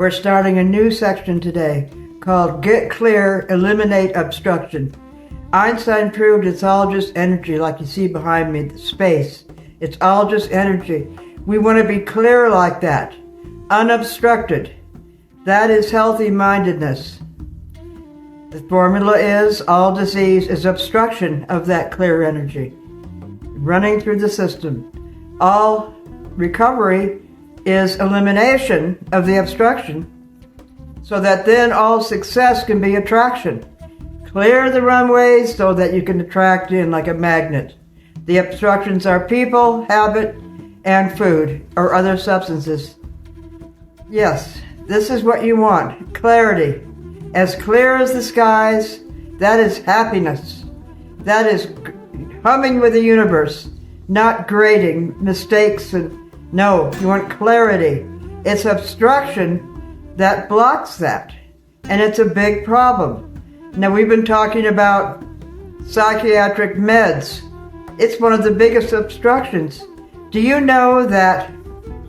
We're starting a new section today called Get Clear, Eliminate Obstruction. Einstein proved it's all just energy, like you see behind me, the space. It's all just energy. We want to be clear like that, unobstructed. That is healthy-mindedness. The formula is all disease is obstruction of that clear energy running through the system. All recovery is elimination of the obstruction, so that then all success can be attraction. Clear the runways so that you can attract in like a magnet. The obstructions are people, habit, and food or other substances. Yes, this is what you want, clarity. As clear as the skies, that is happiness. That is humming with the universe, not grading mistakes. No, you want clarity. It's obstruction that blocks that, and it's a big problem. Now, we've been talking about psychiatric meds. It's one of the biggest obstructions. Do you know that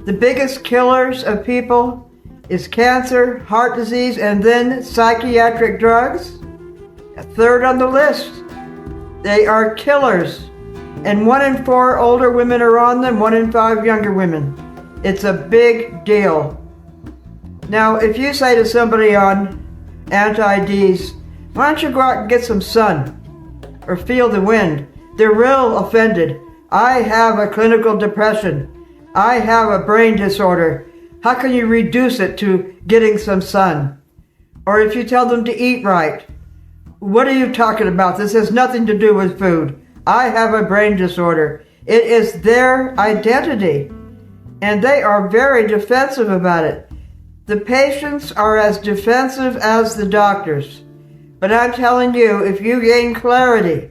the biggest killers of people is cancer, heart disease, and then psychiatric drugs? A third on the list. They are killers. And 1 in 4 older women are on them, 1 in 5 younger women. It's a big deal. Now, if you say to somebody on anti-Ds, why don't you go out and get some sun or feel the wind? They're real offended. I have a clinical depression. I have a brain disorder. How can you reduce it to getting some sun? Or if you tell them to eat right, what are you talking about? This has nothing to do with food. I have a brain disorder. It is their identity, and they are very defensive about it. The patients are as defensive as the doctors. But I'm telling you, if you gain clarity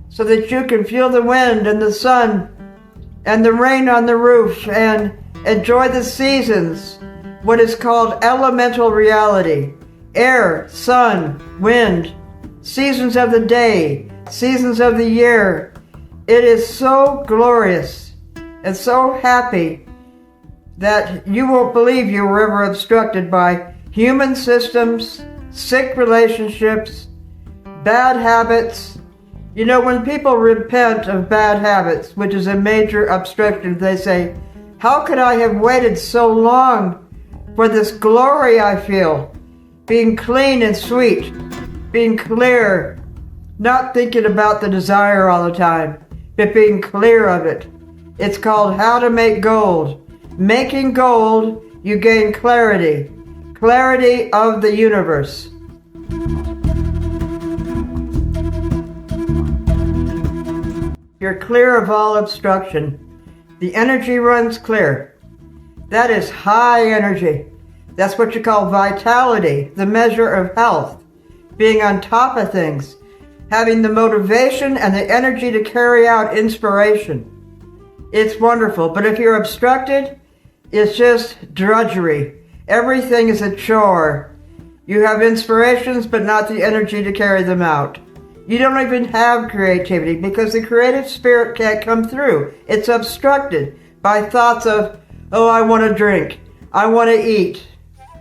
so that you can feel the wind and the sun and the rain on the roof and enjoy the seasons, what is called elemental reality, air, sun, wind, seasons of the day, seasons of the year. It is so glorious and so happy that you won't believe you were ever obstructed by human systems, sick relationships, bad habits. You know, when people repent of bad habits, which is a major obstruction, they say, how could I have waited so long for this glory I feel? Being clean and sweet, being clear, not thinking about the desire all the time, but being clear of it. It's called How to Make Gold. Making gold, you gain clarity. Clarity of the universe. You're clear of all obstruction. The energy runs clear. That is high energy. That's what you call vitality, the measure of health. Being on top of things. Having the motivation and the energy to carry out inspiration. It's wonderful. But if you're obstructed, it's just drudgery. Everything is a chore. You have inspirations, but not the energy to carry them out. You don't even have creativity because the creative spirit can't come through. It's obstructed by thoughts of, oh, I want to drink. I want to eat.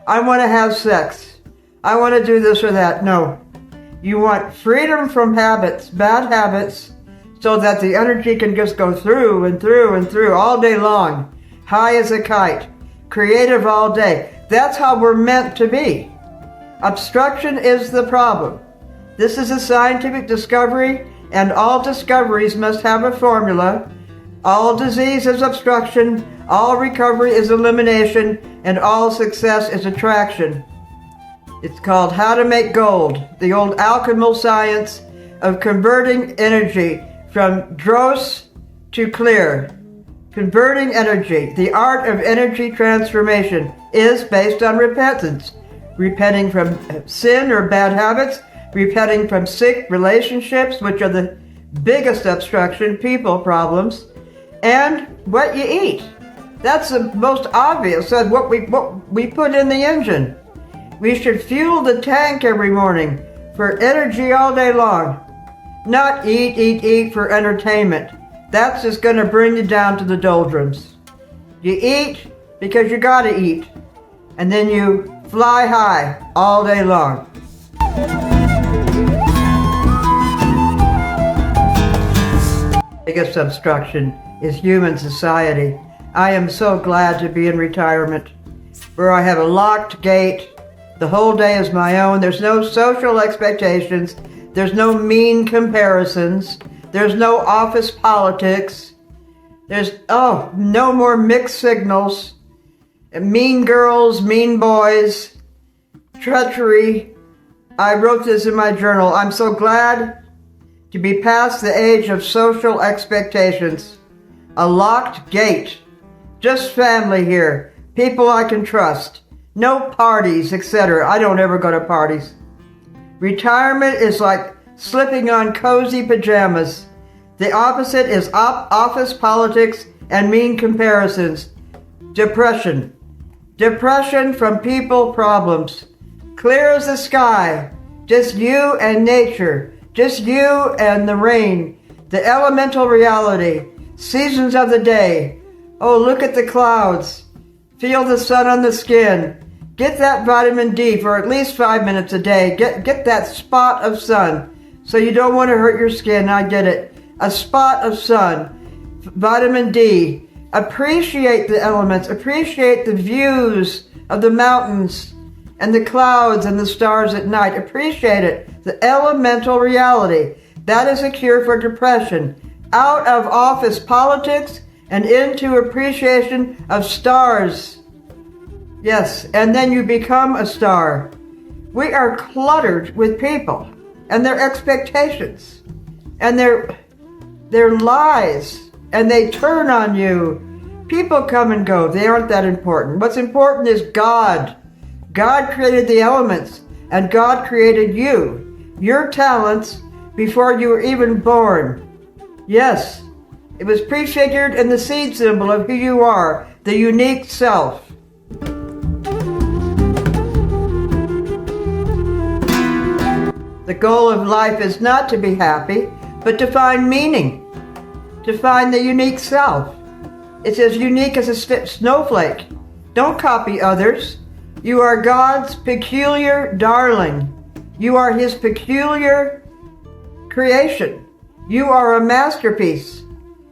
I want to have sex. I want to do this or that. No. You want freedom from habits, bad habits, so that the energy can just go through and through and through all day long. High as a kite. Creative all day. That's how we're meant to be. Obstruction is the problem. This is a scientific discovery, and all discoveries must have a formula. All disease is obstruction, all recovery is elimination, and all success is attraction. It's called How to Make Gold, the old alchemical science of converting energy from dross to clear. Converting energy, the art of energy transformation, is based on repentance. Repenting from sin or bad habits, repenting from sick relationships, which are the biggest obstruction, people problems, and what you eat. That's the most obvious, that's what we put in the engine. We should fuel the tank every morning for energy all day long, not eat for entertainment. That's just going to bring you down to the doldrums. You eat because you got to eat. and then you fly high all day long. Biggest obstruction is human society. I am so glad to be in retirement, where I have a locked gate. The whole day is my own. There's no social expectations. There's no mean comparisons. There's no office politics. There's, no more mixed signals. Mean girls, mean boys, treachery. I wrote this in my journal. I'm so glad to be past the age of social expectations. A locked gate. Just family here. People I can trust. No parties, etc. I don't ever go to parties. Retirement is like slipping on cozy pajamas. The opposite is office politics and mean comparisons. Depression. Depression from people problems. Clear as the sky. Just you and nature. Just you and the rain. The elemental reality. Seasons of the day. Oh, look at the clouds. Feel the sun on the skin. Get that vitamin D for at least 5 minutes a day. Get that spot of sun. So you don't want to hurt your skin. I get it. A spot of sun. Vitamin D. Appreciate the elements. Appreciate the views of the mountains and the clouds and the stars at night. Appreciate it. The elemental reality. That is a cure for depression. Out of office politics and into appreciation of stars. Yes, and then you become a star. We are cluttered with people and their expectations and their lies, and they turn on you. People come and go. They aren't that important. What's important is God. God created the elements, and God created you, your talents, before you were even born. Yes, it was prefigured in the seed symbol of who you are, the unique self. The goal of life is not to be happy, but to find meaning, to find the unique self. It's as unique as a snowflake. Don't copy others. You are God's peculiar darling. You are His peculiar creation. You are a masterpiece.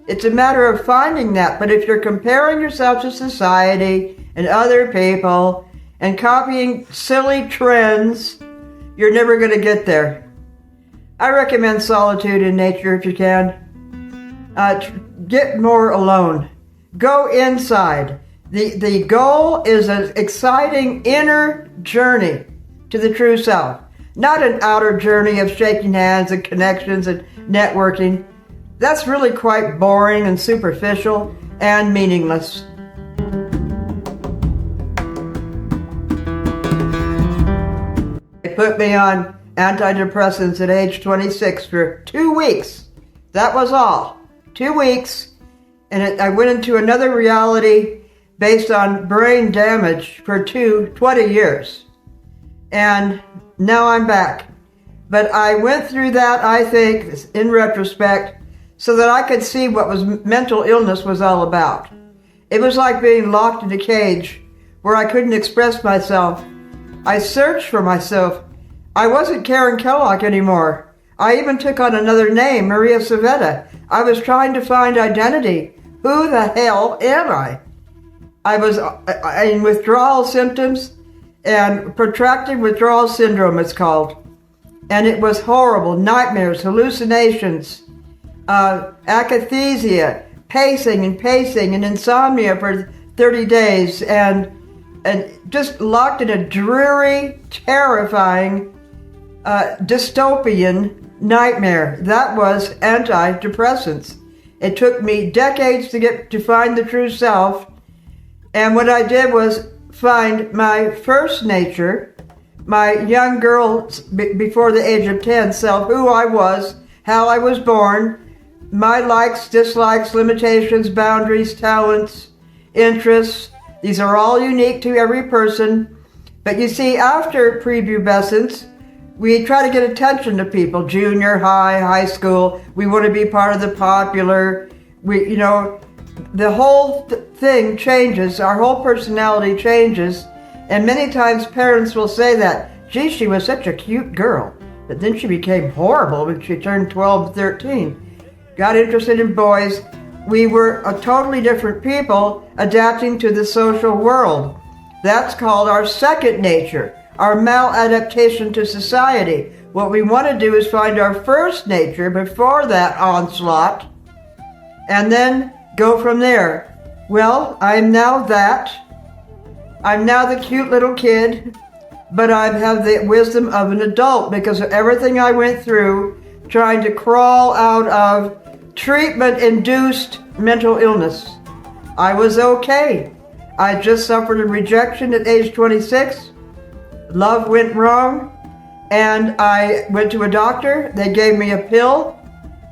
It's a matter of finding that, but if you're comparing yourself to society and other people and copying silly trends, you're never going to get there. I recommend solitude in nature if you can. Get more alone. Go inside. The goal is an exciting inner journey to the true self, not an outer journey of shaking hands and connections and networking. That's really quite boring and superficial and meaningless. They put me on antidepressants at age 26 for 2 weeks. That was all. 2 weeks. And I went into another reality based on brain damage for 20 years. And now I'm back. But I went through that, I think, in retrospect, so that I could see what mental illness was all about. It was like being locked in a cage where I couldn't express myself. I searched for myself. I wasn't Karen Kellock anymore. I even took on another name, Maria Savetta. I was trying to find identity. Who the hell am I? I was in withdrawal symptoms, and protracted withdrawal syndrome it's called. And it was horrible. Nightmares, hallucinations, akathisia, pacing and insomnia for 30 days, and just locked in a dreary, terrifying, dystopian nightmare. That was antidepressants. It took me decades to find the true self, and what I did was find my first nature, my young girl before the age of 10 self, who I was, how I was born, my likes, dislikes, limitations, boundaries, talents, interests. These are all unique to every person. But you see, after prepubescence, we try to get attention to people, junior high, high school. We want to be part of the popular. The whole thing changes. Our whole personality changes. And many times parents will say that, gee, she was such a cute girl. But then she became horrible when she turned 12, 13. Got interested in boys. We were a totally different people adapting to the social world. That's called our second nature, our maladaptation to society. What we want to do is find our first nature before that onslaught, and then go from there. Well, I'm now that. I'm now the cute little kid, but I have the wisdom of an adult because of everything I went through trying to crawl out of treatment-induced mental illness. I was okay. I just suffered a rejection at age 26. Love went wrong, and I went to a doctor. They gave me a pill,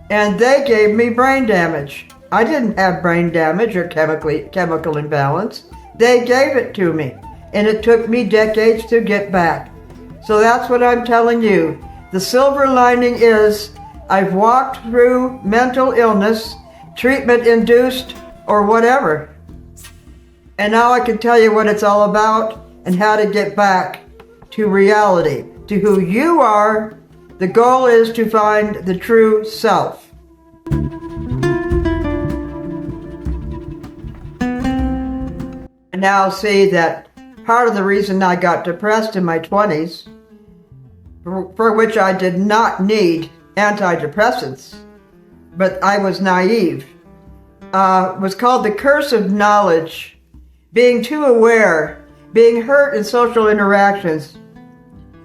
and they gave me brain damage. I didn't have brain damage or chemical imbalance. They gave it to me, and it took me decades to get back. So that's what I'm telling you. The silver lining is I've walked through mental illness, treatment-induced, or whatever. And now I can tell you what it's all about and how to get back to reality, to who you are. The goal is to find the true self. I now see that part of the reason I got depressed in my 20s, for which I did not need antidepressants, but I was naive, was called the curse of knowledge. Being too aware, being hurt in social interactions,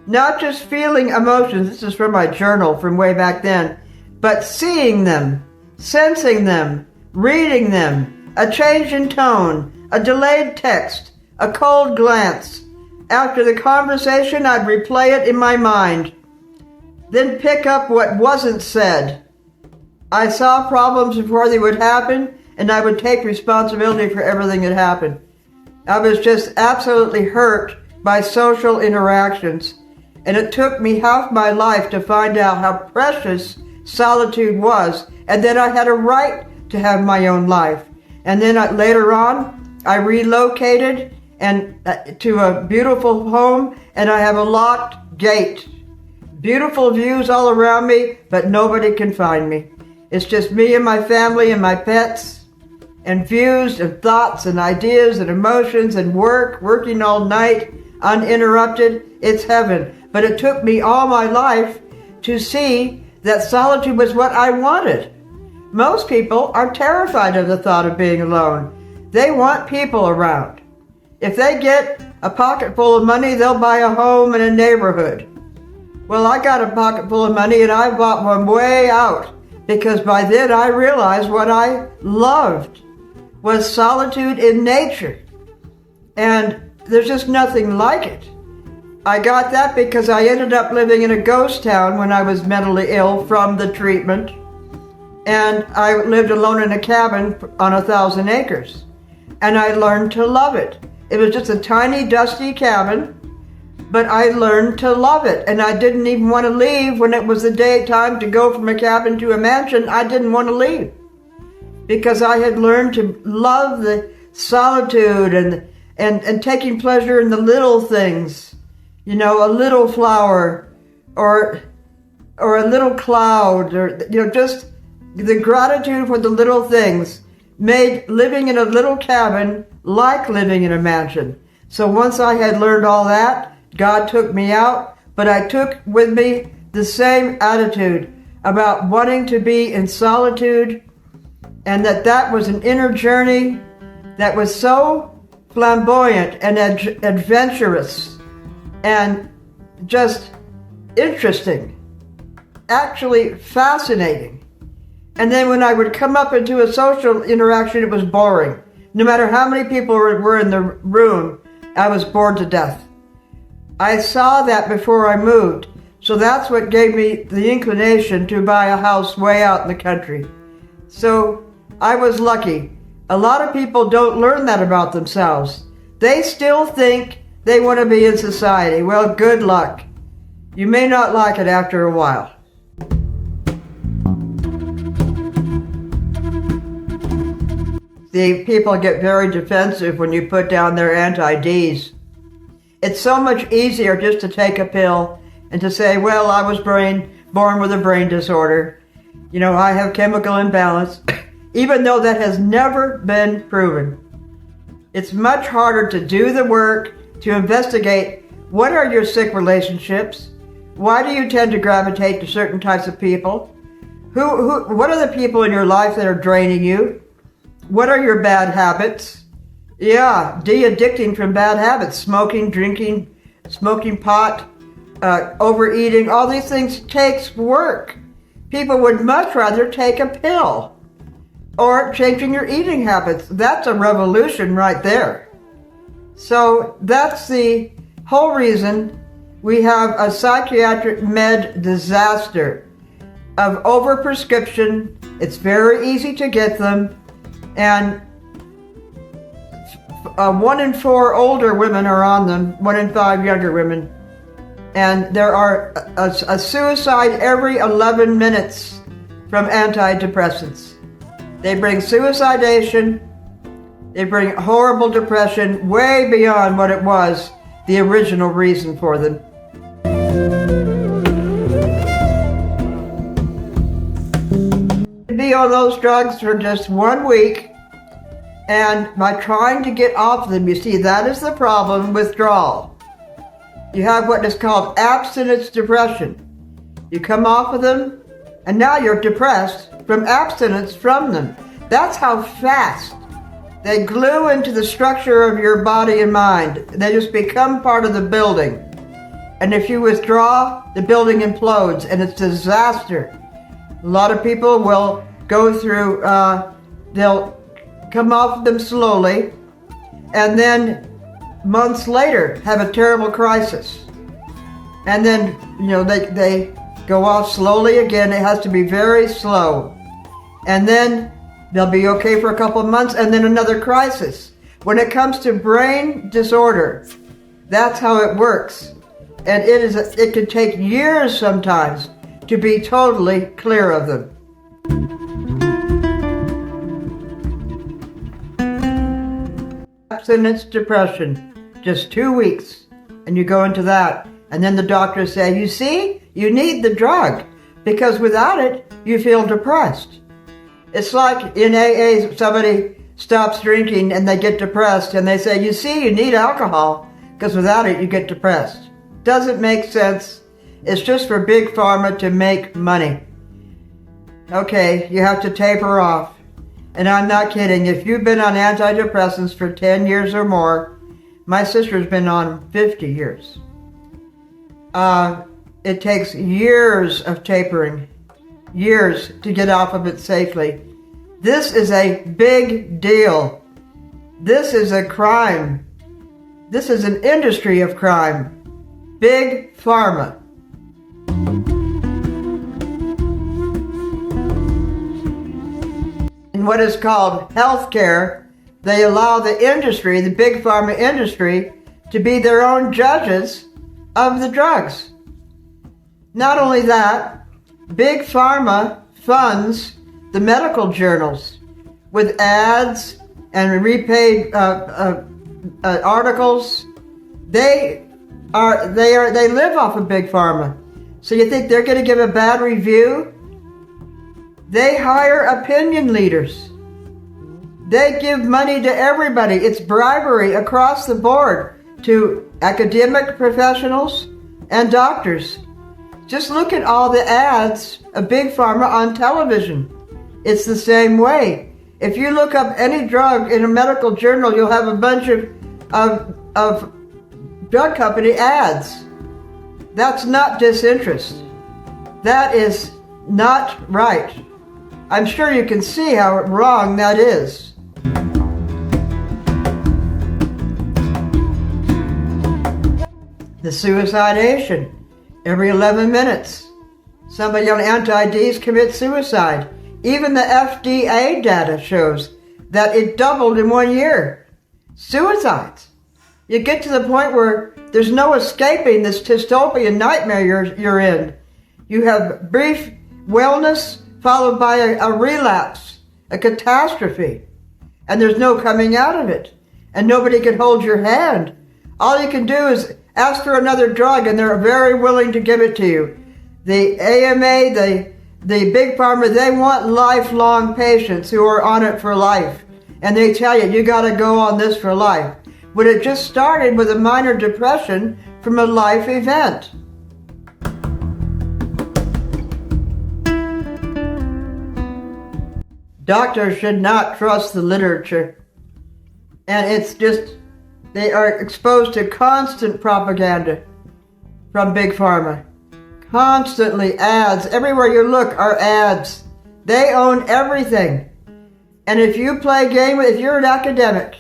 not just feeling emotions, this is from my journal from way back then, but seeing them, sensing them, reading them, a change in tone, a delayed text, a cold glance. After the conversation, I'd replay it in my mind, then pick up what wasn't said. I saw problems before they would happen, and I would take responsibility for everything that happened. I was just absolutely hurt by social interactions, and it took me half my life to find out how precious solitude was, and that I had a right to have my own life. And then later on, I relocated to a beautiful home, and I have a locked gate. Beautiful views all around me, but nobody can find me. It's just me and my family and my pets, and views and thoughts and ideas and emotions and working all night, uninterrupted. It's heaven. But it took me all my life to see that solitude was what I wanted. Most people are terrified of the thought of being alone. They want people around. If they get a pocket full of money, they'll buy a home in a neighborhood. Well, I got a pocket full of money and I bought one way out, because by then I realized what I loved was solitude in nature. And there's just nothing like it. I got that because I ended up living in a ghost town when I was mentally ill from the treatment. And I lived alone in a cabin on 1,000 acres. And I learned to love it. It was just a tiny, dusty cabin, but I learned to love it. And I didn't even want to leave when it was the daytime to go from a cabin to a mansion. I didn't want to leave because I had learned to love the solitude and taking pleasure in the little things. You know, a little flower or a little cloud, or, you know, just the gratitude for the little things made living in a little cabin like living in a mansion. So once I had learned all that, God took me out, but I took with me the same attitude about wanting to be in solitude, and that was an inner journey that was so flamboyant and adventurous and just interesting, actually fascinating. And then when I would come up into a social interaction, it was boring. No matter how many people were in the room, I was bored to death. I saw that before I moved, so that's what gave me the inclination to buy a house way out in the country. So I was lucky. A lot of people don't learn that about themselves. They still think they want to be in society. Well, good luck. You may not like it after a while. The people get very defensive when you put down their anti-Ds. It's so much easier just to take a pill and to say, well, I was born with a brain disorder. You know, I have chemical imbalance, even though that has never been proven. It's much harder to do the work, to investigate what are your sick relationships, why do you tend to gravitate to certain types of people, what are the people in your life that are draining you, what are your bad habits. Yeah, de-addicting from bad habits, smoking, drinking, smoking pot, overeating, all these things takes work. People would much rather take a pill or changing your eating habits. That's a revolution right there. So that's the whole reason we have a psychiatric med disaster of overprescription. It's very easy to get them, and 1 in 4 older women are on them, 1 in 5 younger women. And there are a suicide every 11 minutes from antidepressants. They bring suicidation, they bring horrible depression, way beyond what it was the original reason for them. To be on those drugs for just 1 week, and by trying to get off them, you see, that is the problem, withdrawal. You have what is called abstinence depression. You come off of them, and now you're depressed from abstinence from them. That's how fast they glue into the structure of your body and mind. They just become part of the building. And if you withdraw, the building implodes, and it's a disaster. A lot of people will go through, they'll come off them slowly, and then months later have a terrible crisis. And then, you know, they go off slowly again. It has to be very slow. And then they'll be okay for a couple of months, and then another crisis. When it comes to brain disorder, that's how it works. And it can take years sometimes to be totally clear of them. Abstinence depression, just 2 weeks, and you go into that, and then the doctors say, you see, you need the drug, because without it, you feel depressed. It's like in AA, somebody stops drinking and they get depressed, and they say, you see, you need alcohol, because without it, you get depressed. Doesn't make sense. It's just for big pharma to make money. Okay, you have to taper off. And I'm not kidding. If you've been on antidepressants for 10 years or more, my sister's been on 50 years. It takes years of tapering, years to get off of it safely. This is a big deal. This is a crime. This is an industry of crime. Big pharma. In what is called healthcare, they allow the industry, the big pharma industry, to be their own judges of the drugs. Not only that, big pharma funds the medical journals with ads and repaid articles. They live off of big pharma. So you think they're going to give a bad review? They hire opinion leaders. They give money to everybody. It's bribery across the board to academic professionals and doctors. Just look at all the ads of big pharma on television. It's the same way. If you look up any drug in a medical journal, you'll have a bunch of drug company ads. That's not disinterest. That is not right. I'm sure you can see how wrong that is. The suicidation. Every 11 minutes, somebody on anti-Ds commits suicide. Even the FDA data shows that it doubled in 1 year. Suicides. You get to the point where there's no escaping this dystopian nightmare you're in. You have brief wellness followed by a relapse, a catastrophe, and there's no coming out of it. And nobody can hold your hand. All you can do is ask for another drug, and they're very willing to give it to you. The AMA, the Big Pharma, they want lifelong patients who are on it for life. And they tell you, you got to go on this for life. But it just started with a minor depression from a life event. Doctors should not trust the literature. And it's just, they are exposed to constant propaganda from Big Pharma. Constantly ads. Everywhere you look are ads. They own everything. And if you play game, if you're an academic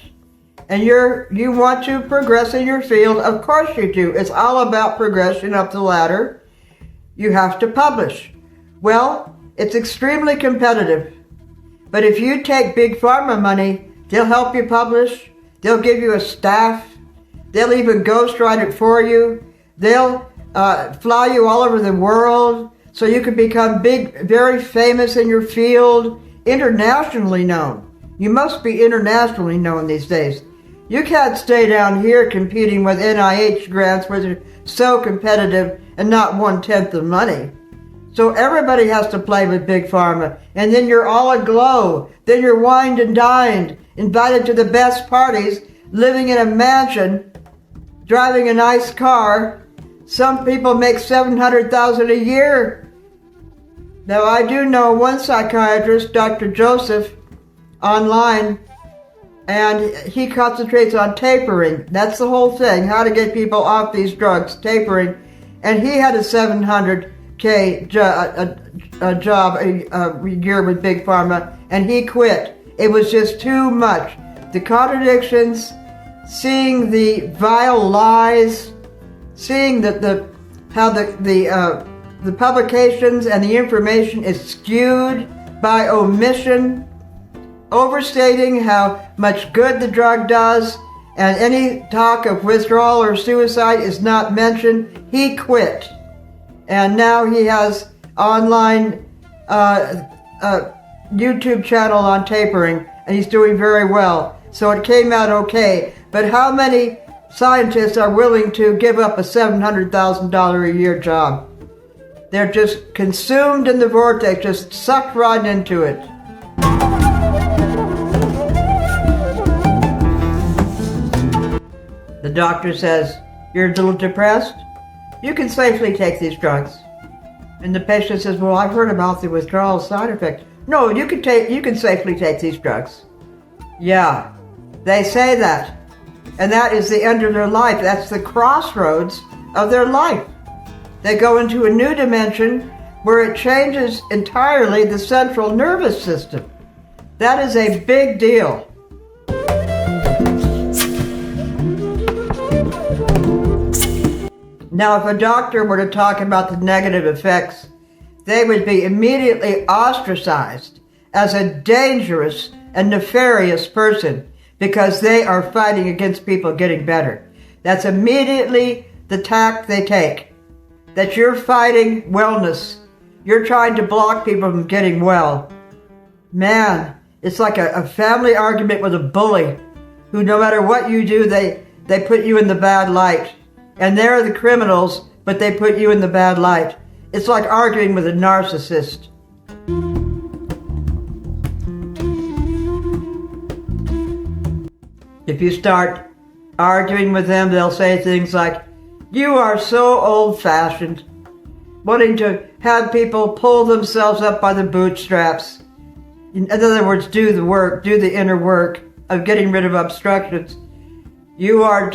and you want to progress in your field, of course you do. It's all about progression up the ladder. You have to publish. Well, it's extremely competitive. But if you take Big Pharma money, they'll help you publish. They'll give you a staff. They'll even ghostwrite it for you. They'll fly you all over the world so you can become big, very famous in your field, internationally known. You must be internationally known these days. You can't stay down here competing with NIH grants where they're so competitive and not 1/10 the money. So everybody has to play with Big Pharma, and then you're all aglow. Then you're wined and dined, invited to the best parties, living in a mansion, driving a nice car. Some people make $700,000 a year. Now, I do know one psychiatrist, Dr. Joseph, online, and he concentrates on tapering. That's the whole thing, how to get people off these drugs, tapering. And he had a $700K job a year with Big Pharma, and he quit. It was just too much. The contradictions, seeing the vile lies, seeing that how the publications and the information is skewed by omission, overstating how much good the drug does, and any talk of withdrawal or suicide is not mentioned. He quit. And now he has online YouTube channel on tapering, and he's doing very well. So it came out okay. But how many scientists are willing to give up a $700,000 a year job? They're just consumed in the vortex, just sucked right into it. The doctor says, you're a little depressed? You can safely take these drugs. And the patient says, well, I've heard about the withdrawal side effect. No, you can safely take these drugs. Yeah, they say that. And that is the end of their life. That's the crossroads of their life. They go into a new dimension where it changes entirely the central nervous system. That is a big deal. Now, if a doctor were to talk about the negative effects, they would be immediately ostracized as a dangerous and nefarious person because they are fighting against people getting better. That's immediately the tack they take, that you're fighting wellness. You're trying to block people from getting well. Man, it's like a family argument with a bully who, no matter what you do, they put you in the bad light. And they're the criminals, but they put you in the bad light. It's like arguing with a narcissist. If you start arguing with them, they'll say things like, you are so old-fashioned, wanting to have people pull themselves up by the bootstraps. In other words, do the work, do the inner work of getting rid of obstructions. You are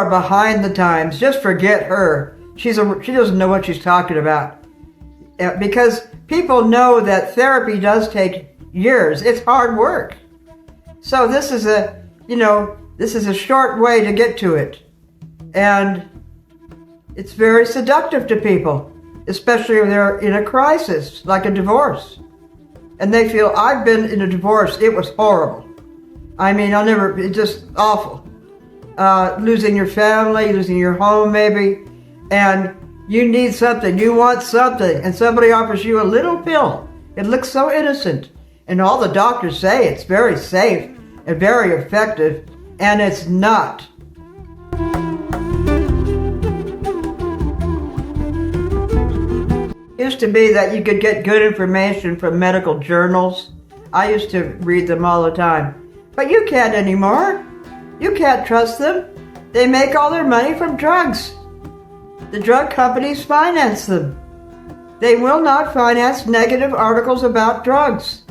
behind the times. Just forget her. She doesn't know what she's talking about. Because people know that therapy does take years. It's hard work. So this is a short way to get to it. And it's very seductive to people, especially if they're in a crisis, like a divorce. And they feel, I've been in a divorce, it was horrible. I mean, it's just awful. Losing your family, losing your home maybe, and you need something, you want something, and somebody offers you a little pill. It looks so innocent, and all the doctors say it's very safe and very effective, and it's not. Used to be that you could get good information from medical journals. I used to read them all the time. But you can't anymore. You can't trust them. They make all their money from drugs. The drug companies finance them. They will not finance negative articles about drugs.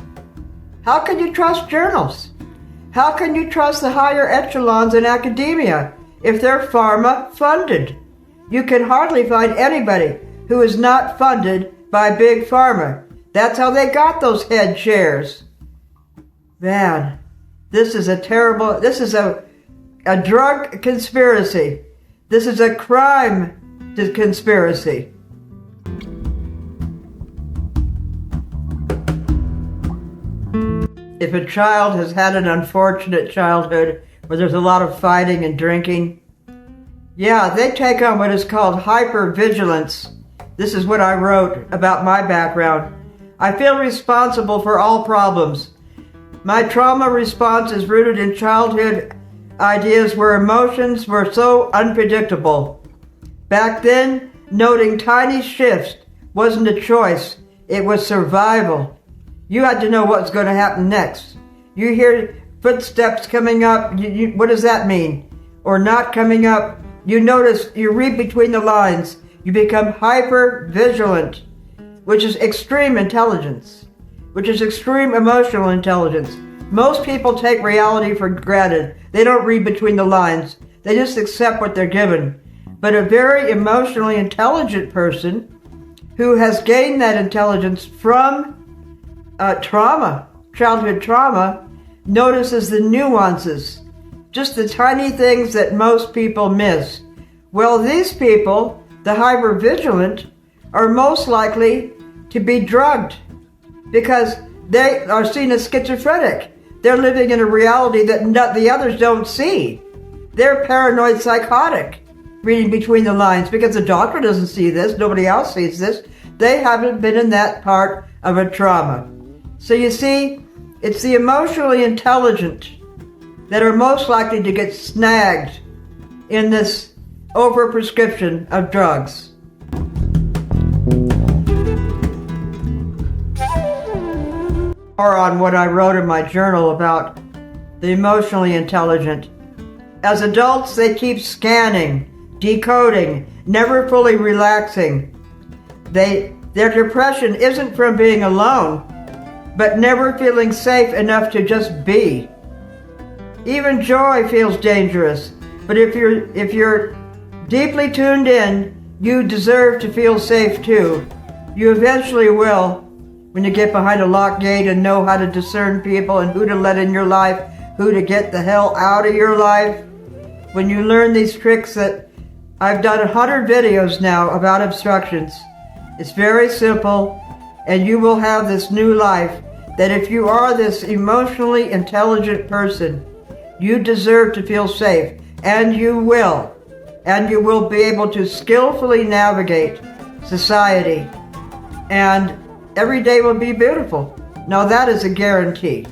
How can you trust journals? How can you trust the higher echelons in academia if they're pharma funded? You can hardly find anybody who is not funded by big pharma. That's how they got those head chairs. Man, this is a drug conspiracy. This is a crime conspiracy. If a child has had an unfortunate childhood where there's a lot of fighting and drinking, yeah, they take on what is called hypervigilance. This is what I wrote about my background. I feel responsible for all problems. My trauma response is rooted in childhood ideas where emotions were so unpredictable. Back then, noting tiny shifts wasn't a choice, it was survival. You had to know what was going to happen next. You hear footsteps coming up, what does that mean? Or not coming up, you notice, you read between the lines, you become hyper vigilant, which is extreme intelligence, which is extreme emotional intelligence. Most people take reality for granted. They don't read between the lines. They just accept what they're given. But a very emotionally intelligent person who has gained that intelligence from trauma, childhood trauma, notices the nuances, just the tiny things that most people miss. Well, these people, the hypervigilant, are most likely to be drugged because they are seen as schizophrenic. They're living in a reality that the others don't see. They're paranoid psychotic, reading between the lines, because the doctor doesn't see this, nobody else sees this. They haven't been in that part of a trauma. So you see, it's the emotionally intelligent that are most likely to get snagged in this overprescription of drugs. Or on what I wrote in my journal about the emotionally intelligent. As adults, they keep scanning, decoding, never fully relaxing. Their depression isn't from being alone, but never feeling safe enough to just be. Even joy feels dangerous, but if you're deeply tuned in, you deserve to feel safe too. You eventually will, when you get behind a locked gate and know how to discern people and who to let in your life, who to get the hell out of your life. When you learn these tricks that I've done 100 videos now about obstructions. It's very simple, and you will have this new life that if you are this emotionally intelligent person, you deserve to feel safe, and you will. And you will be able to skillfully navigate society, and every day will be beautiful. Now that is a guarantee.